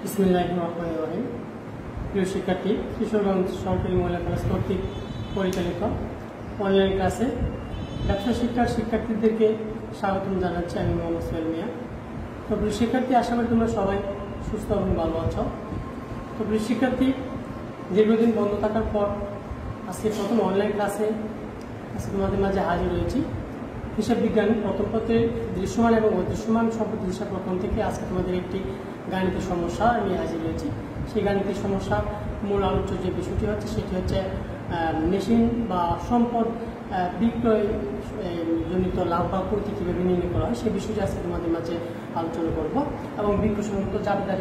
বিসমিল্লাহিররহমানিররহিম। প্রিয় শিক্ষার্থী, কিশোরগঞ্জ সরকারি মহিলা কলেজ কর্তৃক পরিচালিত অনলাইন ক্লাসে ব্যবসা শিক্ষার শিক্ষার্থীদেরকে স্বাগতম জানাচ্ছি। আমি মোহাম্মদ সোহেল মিয়া। তো প্রিয় শিক্ষার্থী, আশা করি তোমরা সবাই সুস্থ এবং ভালো আছো। তো প্রিয় শিক্ষার্থী, দীর্ঘদিন বন্ধ থাকার পর আজকে প্রথম অনলাইন ক্লাসে আজকে তোমাদের মাঝে হাজির হয়েছি। হিসাব বিজ্ঞান প্রথম পত্রের দৃশ্যমান এবং অদৃশ্যমান সম্পত্তি হিসাব প্রথম থেকে আজকে তোমাদের একটি গাণিতিক সমস্যা আমি হাজির হয়েছি। সেই গাণিতিক সমস্যা মূল আলোচ্য যে বিষয়টি হচ্ছে সেটি হচ্ছে মেশিন বা সম্পদ বিক্রয় জনিত লাভ বা ক্ষতি কীভাবে নির্ণয় করা হয় সেই বিষয়টি আজকে তোমাদের মাঝে আলোচনা করব এবং বিক্রয় সংক্রান্ত জাবেদা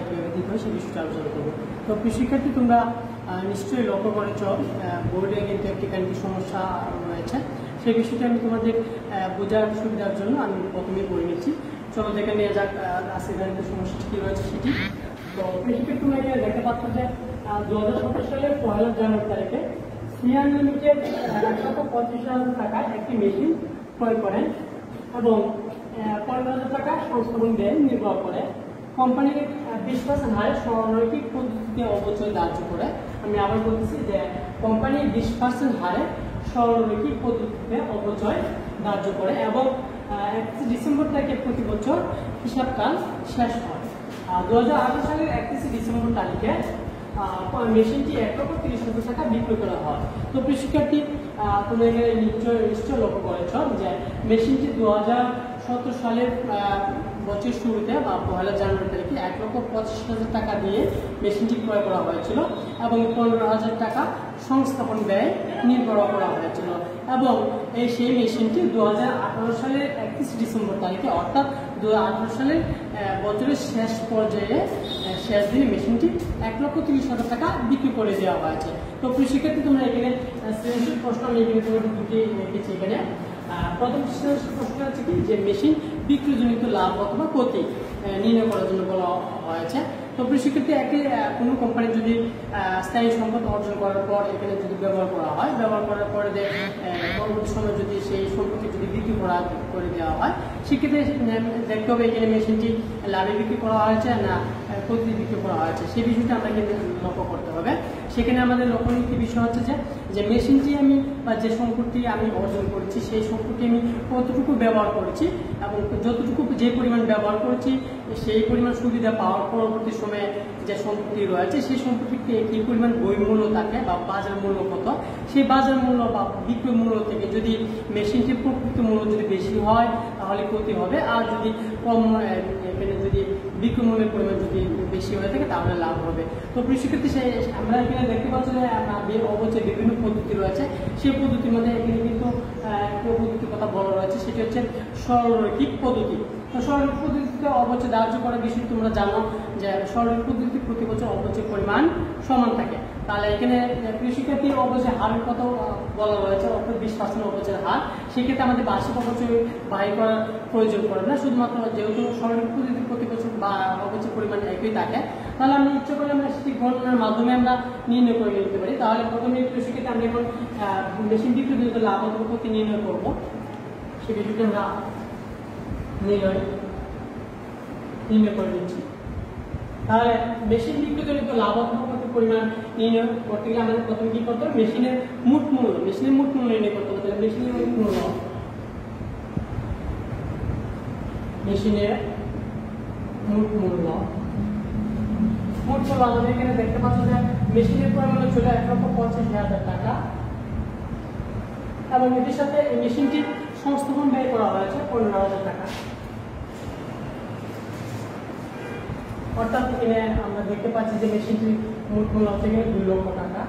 কীভাবে দিতে হয় সেই বিষয়টি আলোচনা করবো। তো প্রিয় শিক্ষার্থী, তোমরা নিশ্চয়ই লক্ষ্য করেছ বোর্ডে কিন্তু একটি গাণিতিক সমস্যা রয়েছে। সেই বিষয়টি আমি তোমাদের বোঝার সুবিধার জন্য আমি প্রথমেই বলে নিচ্ছি। চলো দেখে নিয়ে যাক আজকে গাণিতিক সমস্যাটি কী রয়েছে সেটি। তো কৃষিকে তোমরা এখানে দেখতে পাচ্ছ যে 2017 সালের 1 জানুয়ারি তারিখে সিয়ান লিমিটেড 1,25,000 টাকায় একটি মেশিন ক্রয় করেন এবং 15,000 টাকা সংস্থাপন ব্যয় নির্ভর করে কোম্পানির 20% হারে স্বরৈখিক পদ্ধতিতে অবচয় ধার্য করে। আমি আবার বলতেছি যে কোম্পানির 20% হারে স্বরৈখিক পদ্ধতিতে অবচয় ধার্য করে এবং 31 ডিসেম্বর তারিখে প্রতি বছর হিসাবকাল শেষ হয়। 2018 সালের 31 ডিসেম্বর তারিখে মেশিনটি 1,30,000 টাকা বিক্রি করা হয়। তো প্রিয় শিক্ষার্থী, তোমরা এখানে নিশ্চয় লক্ষ্য করেছ যে মেশিনটি 2017 সালের বছরের শুরুতে বা 1 জানুয়ারি তারিখে 1,25,000 টাকা দিয়ে মেশিনটি ক্রয় করা হয়েছিল এবং 15,000 টাকা সংস্থাপন ব্যয় নির্ভর করা হয়েছিল এবং সেই মেশিনটি 2018 সালের 31 ডিসেম্বর তারিখে অর্থাৎ 2018 সালের বছরের শেষ পর্যায়ে শেষ দিনে মেশিনটি 1,30,000 টাকা বিক্রি করে দেওয়া হয়েছে। তো প্রিয় শিক্ষার্থী, তোমরা এখানে সৃজনশীল প্রশ্ন আমি এখানে তোমাদের দুটি রেখেছি। এখানে প্রথম সৃজনশীল প্রশ্ন হচ্ছে কি যে মেশিন বিক্রিজনিত লাভ অথবা ক্ষতি নির্ণয় করার জন্য বলা হয়েছে। তো প্রিয় শিক্ষার্থী, কোনো কোম্পানি যদি স্থায়ী সম্পদ অর্জন করার পর এখানে যদি ব্যবহার করা হয়, ব্যবহার করার পরে পরবর্তী সময় যদি সেই সম্পত্তি যদি বিক্রি করে দেওয়া হয়, সেক্ষেত্রে দেখতে হবে এখানে মেশিনটি লাভে বিক্রি করা হয়েছে না ক্ষতি বিক্রি করা হয়েছে সেই বিষয়টা আমরা কিন্তু লক্ষ্য করতে হবে। সেখানে আমাদের লক্ষণীয় বিষয় হচ্ছে যে মেশিনটি আমি বা যে সম্পত্তি আমি অর্জন করেছি সেই সম্পত্তি আমি কতটুকু ব্যবহার করেছি এবং যতটুকু যে পরিমাণ ব্যবহার করেছি সেই পরিমাণ সুবিধা পাওয়ার পরবর্তী সময়ে যে সম্পত্তি রয়েছে সেই সম্পত্তিতে কী পরিমাণ বইমূল্য থাকে বা বাজার মূল্য কত, সেই বাজার মূল্য বা বিক্রয় মূল্য থেকে যদি মেশিনটির প্রকৃত মূল্য যদি বেশি হয় তাহলে ক্ষতি হবে, আর যদি কম এখানে যদি বিক্রয় মূল্যের পরিমাণ যদি বেশি হয়ে থাকে তাহলে লাভ হবে। তো প্রিয় শিক্ষার্থী, আমরা এখানে দেখতে পাচ্ছি যে অবশ্যই বিভিন্ন পদ্ধতি রয়েছে। সেই পদ্ধতির মধ্যে এখানে কিন্তু একটা পদ্ধতির কথা বলা রয়েছে, সেটি হচ্ছে সরলরৈখিক পদ্ধতি। তো সরলরৈখিক পদ্ধতিতে অবচয় ধার্য করার বিষয় তোমরা জানো যে সরলরৈখিক পদ্ধতি প্রতি বছর অবচয় পরিমাণ সমান থাকে। তাহলে এখানে প্রিয় শিক্ষার্থী অবচয় হারের কথা বলা রয়েছে, অর্থাৎ 20% অবচয়ের হার। সেক্ষেত্রে আমাদের বার্ষিক অবচয় বাহির করার প্রয়োজন পড়ে না, শুধুমাত্র যেহেতু সরলরৈখিক পদ্ধতি প্রতি বছর বা অবচয় পরিমাণ একই থাকে, তাহলে আমি ইচ্ছে করলে আমরা সেটি গণনার মাধ্যমে আমরা নির্ণয় করে নিতে পারি। তাহলে প্রথমে প্রিয় শিক্ষার্থী আমি এখন মেশিন বিক্রিজনিত লাভ অথবা ক্ষতি নির্ণয় করবো, সে বিষয়টি আমরা নির্ণয় করে দিচ্ছি। তাহলে মেশিন বিক্রিজনিত লাভ অথবা ক্ষতির পরিমাণ নির্ণয় করতে গেলে আমাদের প্রথমে কি করতে হবে, মেশিনের মোট মূল্য নির্ণয় করতে হবে। তাহলে মেশিনের মোট মূল্য আমাদের এখানে দেখতে পাচ্ছ যে মেশিনের পরিমাণ ছিল 1,25,000 টাকা এবং এটির সাথে এই মেশিনটির সংস্থাপন ব্যয় করা হয়েছে 15,000 টাকা। অর্থাৎ এখানে আমরা দেখতে পাচ্ছি যে মেশিনটির মোট মূল্য হচ্ছে 2 লক্ষ টাকা।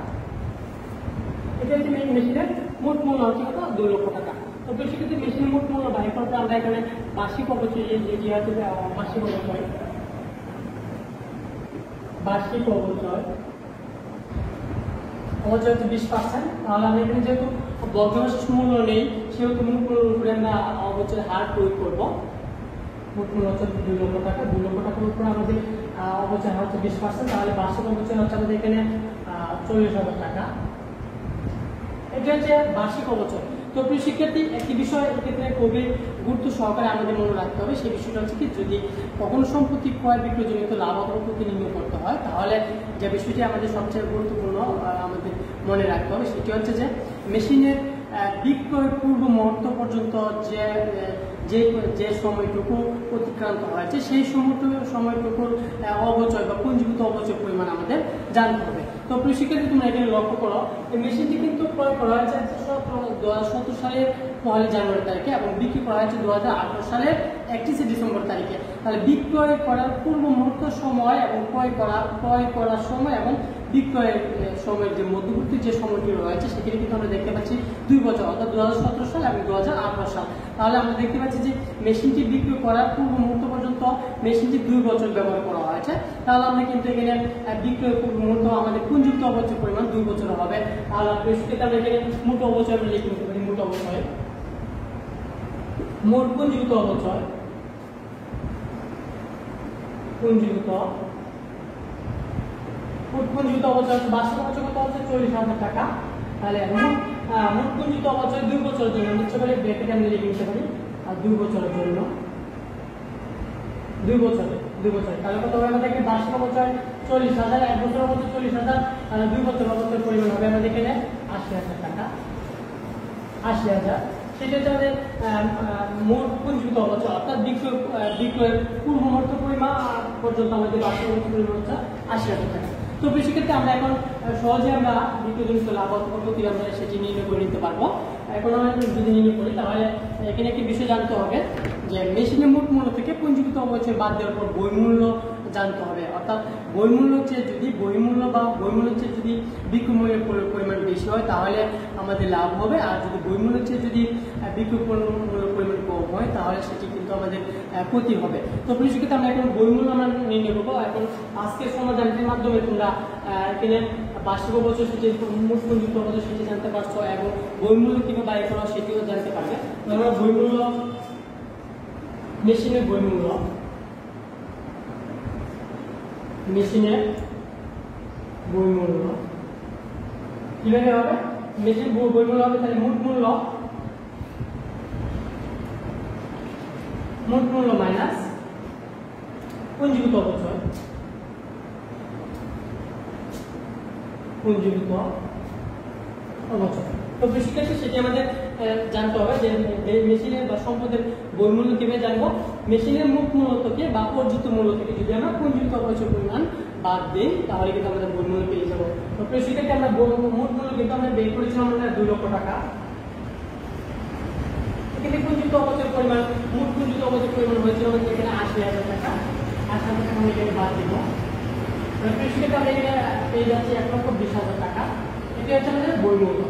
এটা হচ্ছে মেশিনের মোট মূল্য হচ্ছে 2 লক্ষ টাকা। তো সেক্ষেত্রে মেশিনের মোট মূল্য বাহির করতে আমরা এখানে বার্ষিক অবচয় যেটি হচ্ছে বার্ষিক অবচয় হচ্ছে 20%। তাহলে আমরা এখানে যেহেতু ভগ্নাংশ মূল্য নেই সেহেতু মোট মূল্যের উপরে আমরা অবচয়ের হার প্রয়োগ করবো। মোট মূল্য হচ্ছে 2 লক্ষ টাকা। 2 লক্ষ টাকার উপরে আমাদের অবচয় হচ্ছে 20%। তাহলে বার্ষিক অবচয় হচ্ছে আমাদের এখানে 40,000 টাকা। এটা হচ্ছে বার্ষিক অবচয়। তো প্রিয় শিক্ষার্থী, একটি বিষয় এক্ষেত্রে খুবই গুরুত্ব সহকারে আমাদের মনে রাখতে হবে, সেই বিষয়টা হচ্ছে কি, যদি কখনো সম্পত্তি ক্রয় বিক্রয়জনিত লাভ অথবা ক্ষতি নির্ণয় করতে হয়, তাহলে যে বিষয়টি আমাদের সবচেয়ে গুরুত্বপূর্ণ আমাদের মনে রাখতে হবে সেটি হচ্ছে যে মেশিনের বিক্রয়ের পূর্ব মুহূর্ত পর্যন্ত যে সময়টুকু অতিক্রান্ত হয়েছে সেই সময়টুকুর অবচয় বা পুঞ্জীভূত অবচয় পরিমাণ আমাদের জানতে হবে। তো প্রিয় শিক্ষার্থী, তোমরা এখানে লক্ষ্য করো, এই মেশিনটি কিন্তু ক্রয় করা হয়েছে 2017 সালের 1 জানুয়ারি তারিখে এবং বিক্রি করা হয়েছে 2018 সালের 31 ডিসেম্বর তারিখে। তাহলে বিক্রয় করার পূর্ব মুহূর্ত সময় এবং ক্রয় করার সময় এবং বিক্রয়ের সময়ের যে মধ্যবর্তী যে সময়টি রয়েছে সেখানে কিন্তু আমরা দেখতে পাচ্ছি 2 বছর, অর্থাৎ 2017 সাল এবং 2018 সাল। তাহলে আমরা দেখতে পাচ্ছি যে মেশিনটি বিক্রি করার পূর্ব মুহূর্ত পর্যন্ত মেশিনটি 2 বছর ব্যবহার করা হয়েছে। তাহলে আমরা কিন্তু এখানে বিক্রয়ের পূর্ব মুহূর্ত আমাদের পুঞ্জীভূত অবচয় পরিমাণ 2 বছর হবে। তাহলে আমরা এখানে মোট অবচয় আমরা লিখে নিতে পারি, মোট অবচয়, মোট পুঞ্জীভূত অবচয়, পুঞ্জীভূত অবচয় বার্ষিক অবচয় কত হচ্ছে 40,000 টাকা। তাহলে মোট পুঞ্জীভূত অবচয় 2 বছরের জন্য নিচ্ছে বলে ব্র্যাকেটে আমরা লিখে নিতে পারি, আর 2 বছরের জন্য 2 বছরে তাহলে কত হবে আমাদের এখানে বার্ষিক অবচয় 40,000, 1 বছর অবচয় 40,000, তাহলে 2 বছর অবচয় পরিমাণ হবে আমাদের এখানে 80,000 টাকা, 80,000। সেটা হচ্ছে আমাদের মোট পুঞ্জীভূত অবচয়, অর্থাৎ বিক্রয়ের পূর্ব মুহূর্ত পরিমাণ পর্যন্ত আমাদের বার্ষিক অবচয় পরিমাণ হচ্ছে 80,000 টাকা। তো সেক্ষেত্রে আমরা এখন সহজে আমরা বিক্রয়জনিত লাভ অথবা ক্ষতি আমরা সেটি নির্ণয় করে নিতে পারবো। এখন আমরা যদি নির্ণয় করি তাহলে এখানে একটি বিষয় জানতে হবে যে মেশিনের মোট মূল্য থেকে পুঞ্জীভূত অবচয় বাদ দেওয়ার পর বইমূল্য জানতে হবে। অর্থাৎ বইমূল্য চেয়ে যদি যদি বিক্রয় মূল্যের পরিমাণ বেশি হয় তাহলে আমাদের লাভ হবে, আর যদি বইমূল্য চেয়ে যদি বিক্রয় মূল্যের পরিমাণ কম হয় তাহলে সেটি কিন্তু আমাদের ক্ষতি হবে। তো সেক্ষেত্রে আমরা এখন বইমূল্য আমরা নির্ণয় করবো। এখন আজকের সমাধানটির মাধ্যমে তোমরা এখানে বার্ষিক অবচয় সেটি মোট পুঞ্জীভূত অবচয় সেটি জানতে পারছো এবং বইমূল্য কিভাবে বাই করা সেটিও জানতে পারবে। আমরা বইমূল্য, মেশিনের বইমূল্য, কিভাবে হবে? মেশিন বইমূল্য হবে তাহলে মোট মূল্য মাইনাস পুঞ্জীভূত অবচয়, তো শিক্ষার্থী সেটি আমাদের জানতে হবে যে মেশিনের বা সম্পদের বইমূল্য কিভাবে জানবো। মেশিনের মোট মূল্য থেকে বা অর্জিত মূল্য থেকে যদি আমরা পুঞ্জীভূত অবচয় পরিমাণ বাদ দিই তাহলে কিন্তু আমাদের বইমূল্য পেয়ে যাবো। তো শিক্ষার্থী আমরা মোট মূল্য কিন্তু আমরা বের করেছিলাম আমরা 2 লক্ষ টাকা। এখানে পুঞ্জীভূত অবচয় পরিমাণ, মোট পুঞ্জীভূত অবচয় পরিমাণ হয়েছিল আমাদের এখানে 80,000 টাকা। 80,000 টাকা আমরা এখানে বাদ দিব। শিক্ষার্থী আমরা এখানে পেয়ে যাচ্ছি 1,20,000 টাকা। এটি হচ্ছে আমাদের বইমূল্য।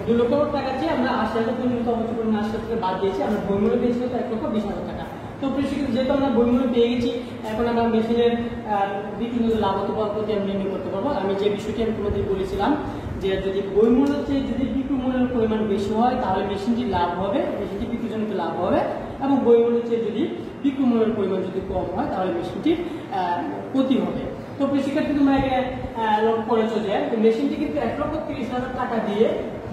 2 লক্ষ টাকা চেয়ে আমরা 80,000 পুঞ্জীভূত অবচয় পরিমাণ 80,000 টাকা বাদ দিয়েছি, আমরা বইমূল্য পেয়েছি 1,20,000 টাকা। তো যেহেতু আমরা বইমূল্য পেয়ে গেছি, এখন আমরা মেশিনের বিক্রয়জনিত লাভ অথবা ক্ষতি আমরা নির্ণয় করতে পারবো। আমি যে বিষয়টি আমি তোমাদের বলেছিলাম যে যদি বইমূল্য চেয়ে যদি বিক্রয় মূল্যের পরিমাণ বেশি হয় তাহলে মেশিনটি লাভ হবে, মেশিনটি বিক্রয়জনিত লাভ হবে, এবং বইমূল্য চেয়ে যদি বিক্রয় মূল্যের পরিমাণ যদি কম হয় তাহলে মেশিনটি ক্ষতি হবে। তো শিক্ষার্থী তোমরা এখানে লক্ষ্য করেছো যে মেশিনটি কিন্তু 1,30,000 টাকা দিয়ে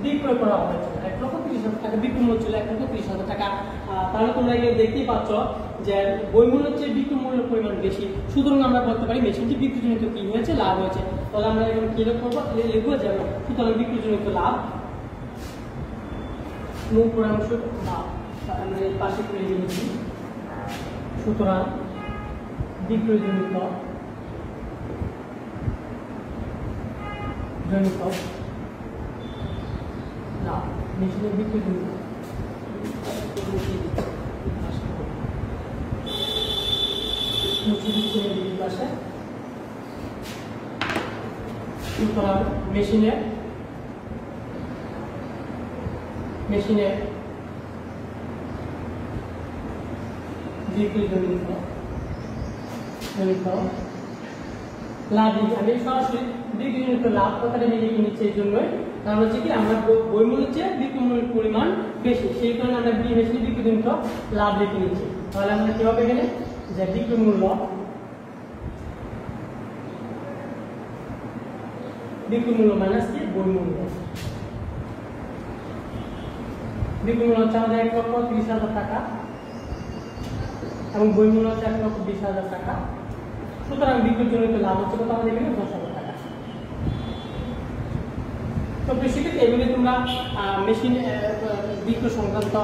বিক্রয় করা হয়েছে, 1,30,000 টাকা বিক্রয় মূল্য ছিল 1,30,000 টাকা। তাহলে তোমরা এখানে দেখতেই পাচ্ছ যে বইমূল্যের চেয়ে বিক্রয় মূল্যের পরিমাণ বেশি, সুতরাং আমরা বলতে পারি মেশিনটি বিক্রয়জনিত কি হয়েছে, লাভ হয়েছে। তাহলে আমরা এখন কি করবো, লিখবো যে সুতরাং বিক্রয়জনিত লাভ, মুখ পরামর্শ আমরা এই পাশে করে দিয়েছি, সুতরাং বিক্রয়জনিত লাভ, মেশিনের বিক্রয়জনিত সুতরাং মেশিনের বিক্রয়জনিত লাভ, আমি সরাসরি বিক্রয়জনিত লাভ কথাটা লিখে নিচ্ছি এই জন্যই, কারণ হচ্ছে কি আমরা বইমূল্যের চেয়ে বিক্রয় মূল্যের পরিমাণ বেশি, সেই কারণে আমরা মেশিনের বিক্রয়জনিত লাভ লিখে নিচ্ছি। তাহলে আমরা কি হবে এখানে যে বিক্রয় মূল্য মাইনাস কি বইমূল্য, বিক্রয় মূল্য হচ্ছে আমাদের 1,30,000 টাকা এবং বই মূল্য হচ্ছে 1,20,000 টাকা। সুতরাং বিক্রয়জনিত লাভ হচ্ছে কত আমাদের এখানে 10,000 টাকা। তো বেসিক্যালি এগুলি তোমরা মেশিন বিক্রয় সংক্রান্ত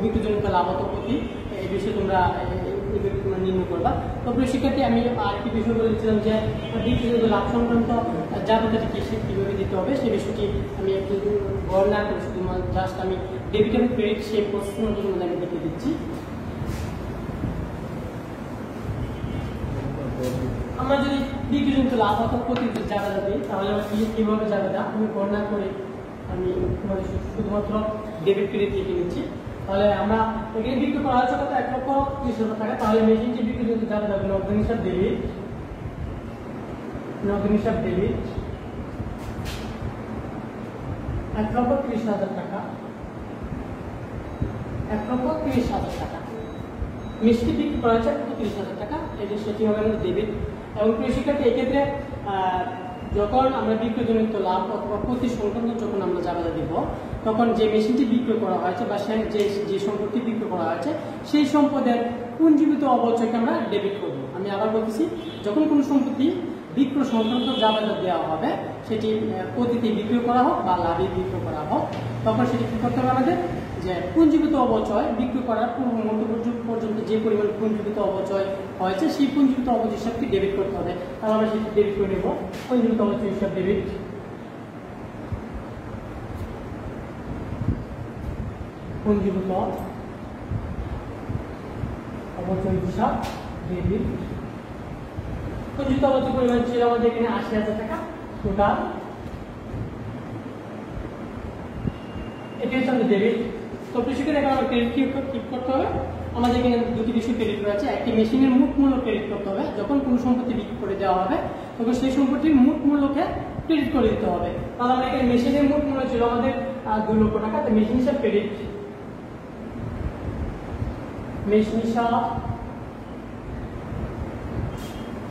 বিক্রয়জনিত লাভ হতো প্রতি এই বিষয়ে তোমরা নির্ণয় করবা। তো বেসিক্যালি আমি আরেকটি বিষয় বলেছিলাম যে বিক্রয়জনিত লাভ সংক্রান্ত জাবেদাটি কীভাবে দিতে হবে সেই বিষয়টি আমি একটু বর্ণনা করে শুধুমাত্র জাস্ট আমি ডেবিট এবং ক্রেডিট সেই প্রসেসের মধ্যে আমি দেখিয়ে দিচ্ছি। আমরা যদি বিক্রয়জনিত লাভ অথবা প্রতি জাবেদা দিই তাহলে আমরা কিভাবে জাবেদা আমি গণনা করে আমি তোমাদের শুধুমাত্র ডেবিট ক্রেডিট লিখে নিচ্ছি। তাহলে আমরা এখানে বিক্রয় করা হচ্ছে কত 1,30,000 টাকা। তাহলে মেশিনটি বিক্রয়জনিত জাবেদা নগদ হিসাব ডেবিট 1,30,000 টাকা 1,30,000 টাকা। মেশিনটি বিক্রি করা হচ্ছে 1,30,000 টাকা, এটা সেটি হবে আমাদের ডেবিট। এবং কৃষিক্ষেত্রে এক্ষেত্রে যখন আমরা বিক্রয়জনিত লাভ অথবা প্রতি সংক্রান্ত যখন আমরা জাবেদা দিব তখন যে মেশিনটি বিক্রয় করা হয়েছে বা যে সম্পত্তি বিক্রয় করা হয়েছে সেই সম্পদের পুঞ্জীভূত অবচয়কে আমরা ডেবিট করব। আমি আবার বলতেছি, যখন কোনো সম্পত্তি বিক্রয় সংক্রান্ত জাবেদা দেওয়া হবে সেটি প্রতিটি বিক্রয় করা হোক বা লাভে বিক্রয় করা হোক তখন সেটি কি করতে হবে আমাদের যে পুঞ্জীভূত অবচয় বিক্রয় করার পূর্ব মুহূর্ত পর্যন্ত যে পরিমাণ পুঞ্জীভূত অবচয় হয়েছে সেই পুঞ্জীভূত অবচয় হিসাবকে ডেবিট করতে হবে। তাহলে আমরা সেটি ডেবিট করে নেব। পুঞ্জীভূত অবচয় হিসাব ডেবিট পুঞ্জীভূত অবচয় হিসাব ডেবিট। পুঞ্জীভূত অবচয় পরিমাণ ছিল আমাদের এখানে 80,000 টাকা টোটাল। এটি হচ্ছে আমাদের ডেবিট। তো সেখানে এখন আমরা ক্রেডিট কি করতে হবে, আমাদের এখানে দুটি বিষয় ক্রেডিট রয়েছে। একটি মেশিনের মোট মূল্য ক্রেডিট করতে হবে, যখন কোনো সম্পত্তি বিক্রি করে দেওয়া হবে তখন সেই সম্পত্তির মোট মূল্যকে ক্রেডিট করে দিতে হবে। তাহলে আমরা এখানে মেশিনের মোট মূল্য ছিল আমাদের 2 লক্ষ টাকা, তো মেশিন হিসাব ক্রেডিট মেশিন হিসাব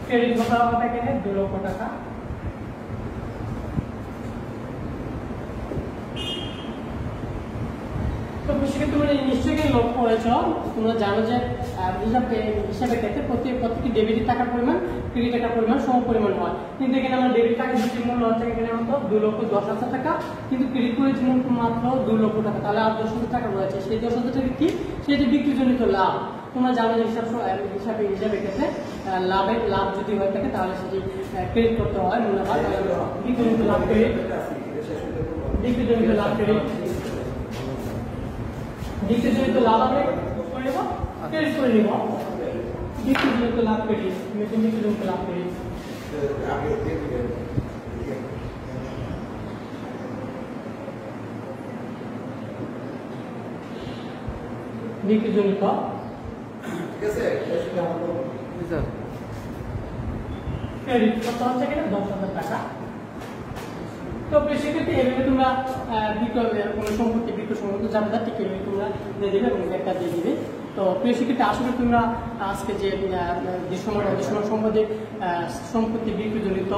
ক্রেডিট করা হবে এখানে 2 লক্ষ টাকা। তো সেক্ষেত্রে তোমরা নিশ্চয়ই লক্ষ্য করেছ, তোমরা জানো যে হিসাবের ক্ষেত্রে প্রত্যেকটি ডেবিটের টাকার পরিমাণ ক্রেডিট টাকার পরিমাণ সম পরিমাণ হয়। কিন্তু এখানে আমরা ডেবিট টাকা দুটি মূল্য হচ্ছে এখানে হতো 2,10,000 টাকা, কিন্তু ক্রেডিট করেছি মাত্র 2 লক্ষ টাকা। তাহলে আর 10,000 টাকা রয়েছে। সেই 10,000 টাকা কি, সেটি বিক্রিজনিত লাভ। তোমরা জানো যে হিসাবের ক্ষেত্রে লাভ যদি হয়ে থাকে তাহলে সেটি ক্রেডিট করতে হয় মূল্যবান। বিক্রিজনিত লাভ ক্রেডিট বিক্রিজনিত লাভ ক্রেডিট বিক্রিজনিত লাভ আমরা করে নেব, ক্রেডিট করে নেব। বিক্রিজনিত লাভ ক্রেডিট বিক্রিজনিত লাভ ক্রেডিট বিক্রিজনিত ক্রেডিট কত হচ্ছে এখানে 10,000 টাকা। তো সেক্ষেত্রে এভাবে তোমরা কোনো সম্পত্তি বিক্রয় সংক্রান্ত জাবেদা ঠিক এভাবে তোমরা দিয়ে দেবে এবং একটা দিয়ে দিবে। তো প্রিয় শিক্ষার্থী, আসলে তোমরা আজকে যে সম্পত্তি বিক্রয়জনিত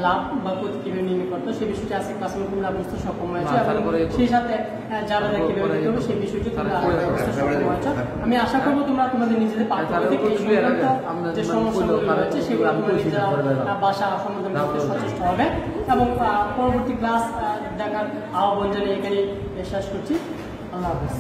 লাভ বা ক্ষতি কিভাবে নির্ণয় করতো সেই বিষয়টি আজকে ক্লাসে তোমরা বুঝতে সক্ষম হয়েছে এবং সেই সাথে জাবেদা কিভাবে দিতে হবে সেই বিষয়টি তোমরা বুঝতে সক্ষম হয়েছে। আমি আশা করবো তোমরা তোমাদের নিজেদের পাঠ্যবই থেকে যে সমস্যাগুলো রয়েছে সেগুলো তোমরা নিজেরা বাসা সমাধান করতে সচেষ্ট হবে এবং পরবর্তী ক্লাস দেখার আহ্বান জানিয়ে এখানে শেষ করছি। আল্লাহ হাফেজ।